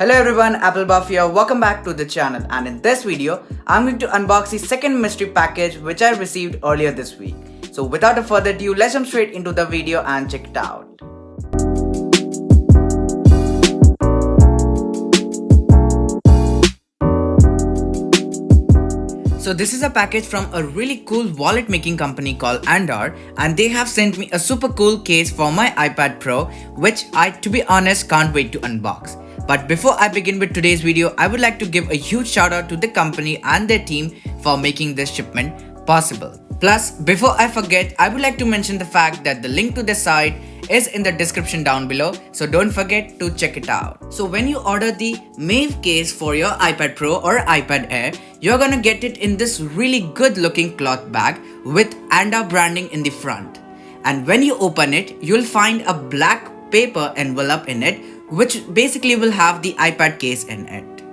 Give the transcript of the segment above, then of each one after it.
Hello everyone, Applebuff here. Welcome back to the channel, and in this video, I'm going to unbox the second mystery package which I received earlier this week. So without a further ado, let's jump straight into the video and check it out. So this is a package from a really cool wallet making company called Andar, and they have sent me a super cool case for my iPad Pro, which I, to be honest, can't wait to unbox. But before I begin with today's video, I would like to give a huge shout out to the company and their team for making this shipment possible. Plus, before I forget, I would like to mention the fact that the link to the site is in the description down below, so don't forget to check it out. So when you order the MAV case for your iPad Pro or iPad Air, you're gonna get it in this really good looking cloth bag with Andar branding in the front. And when you open it, you'll find a black paper envelope in it, which basically will have the iPad case in it.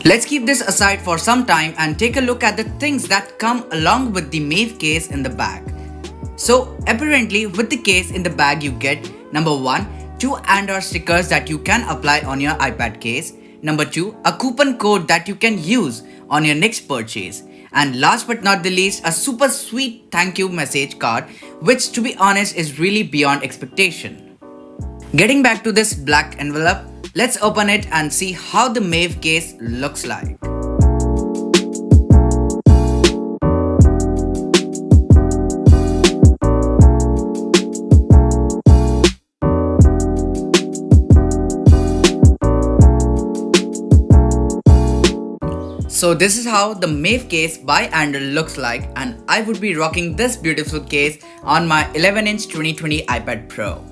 Let's keep this aside for some time and take a look at the things that come along with the MAV case in the bag. So apparently with the case in the bag you get number 1, 2 Andar stickers that you can apply on your iPad case. Number 2, a coupon code that you can use on your next purchase. And last but not the least, a super sweet thank you message card, which to be honest is really beyond expectation. Getting back to this black envelope, let's open it and see how the MAV case looks like. So this is how the MAV case by Andar looks like, and I would be rocking this beautiful case on my 11-inch 2020 iPad Pro.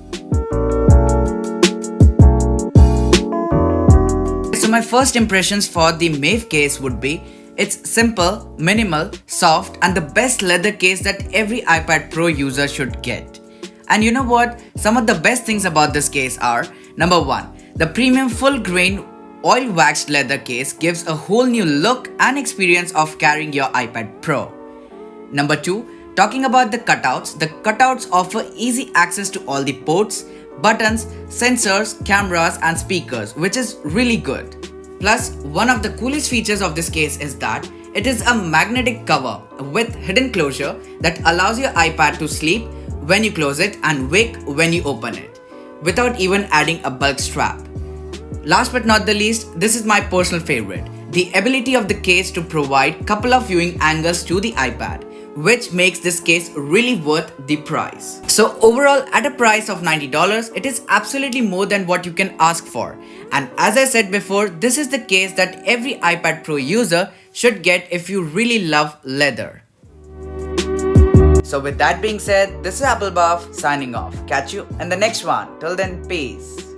So my first impressions for the MAV case would be, it's simple, minimal, soft, and the best leather case that every iPad Pro user should get. And you know what? Some of the best things about this case are, number 1, the premium full grain oil waxed leather case gives a whole new look and experience of carrying your iPad Pro. Number 2, talking about the cutouts offer easy access to all the ports, buttons, sensors, cameras and speakers, which is really good. Plus, one of the coolest features of this case is that it is a magnetic cover with hidden closure that allows your iPad to sleep when you close it and wake when you open it, without even adding a bulk strap. Last but not the least, this is my personal favorite, the ability of the case to provide couple of viewing angles to the iPad, which makes this case really worth the price. So overall, at a price of $90, it is absolutely more than what you can ask for. And as I said before, this is the case that every iPad Pro user should get if you really love leather. So with that being said, this is Applebuff signing off. Catch you in the next one. Till then, peace.